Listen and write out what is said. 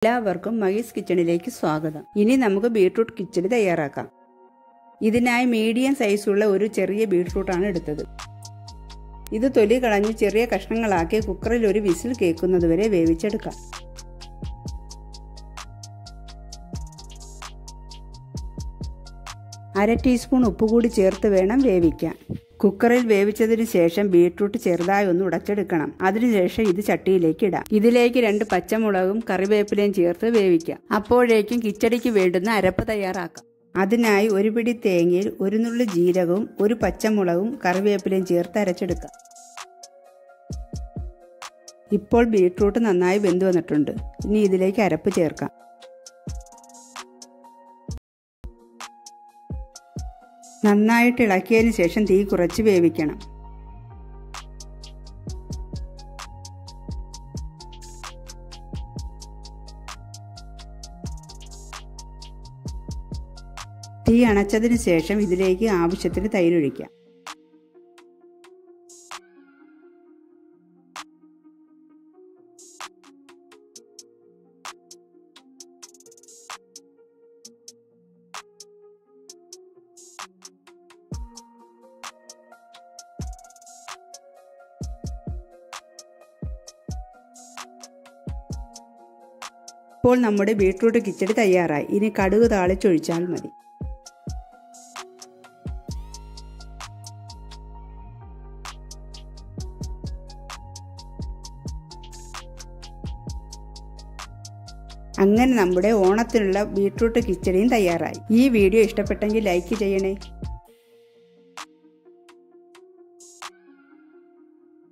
എല്ലാവർക്കും മഹീസ് കിച്ചണിലേക്ക് സ്വാഗതം. ഇനി നമുക്ക് ബീട്രൂട്ട് കിച്ചടി തയ്യാറാക്കാം. ഇതിനായി മീഡിയം സൈസുള്ള ഒരു ചെറിയ ബീട്രൂട്ടാണ് എടുത്തത്. ഇത് തൊലി കളഞ്ഞ് ചെറിയ കഷ്ണങ്ങളാക്കി കുക്കറിൽ ഒരു വിസിൽ കേൾക്കുന്നതുവരെ വേവിച്ചെടുക്കാം. അര ടീസ്പൂൺ ഉപ്പ് കൂടി ചേർത്ത് വേണം വേവിക്കാൻ. കുക്കറിൽ വേവിച്ചതിന് ശേഷം ബീട്രൂട്ട് ചെറുതായി ഒന്ന് ഉടച്ചെടുക്കണം. അതിനുശേഷം ഇത് ചട്ടിയിലേക്ക് ഇടാം. ഇതിലേക്ക് 2 പച്ചമുളകും കറിവേപ്പിലയും ചേർത്ത് വേവിക്കാം. അപ്പോഴേക്കും കിച്ചടിക്ക് വേണ്ടുന്ന അരപ്പ് തയ്യാറാക്കാം. അതിനായി ഒരു പിടി തേങ്ങയിൽ 1 നുള്ളി ജീരകവും 1 പച്ചമുളകും കറിവേപ്പിലയും ചേർത്ത് അരച്ചെടുക്കാം. ഇപ്പോൾ ബീട്രൂട്ട് നന്നായി വെന്ത് വന്നിട്ടുണ്ട്. ഇനി ഇതിലേക്ക് അരപ്പ് ചേർക്കാം. നന്നായിട്ട് ഇളക്കിയതിന് ശേഷം തീ കുറച്ച് വേവിക്കണം. തീ അണച്ചതിന് ശേഷം ഇതിലേക്ക് ആവശ്യത്തിന് തൈരൊഴിക്കാം. ഇപ്പോൾ നമ്മുടെ ബീട്രൂട്ട് കിച്ചടി തയ്യാറായി. ഇനി കടുക് താളിച്ചൊഴിച്ചാൽ മതി. അങ്ങനെ നമ്മുടെ ഓണത്തിനുള്ള ബീട്രൂട്ട് കിച്ചടിയും തയ്യാറായി. ഈ വീഡിയോ ഇഷ്ടപ്പെട്ടെങ്കിൽ ലൈക്ക് ചെയ്യണേ.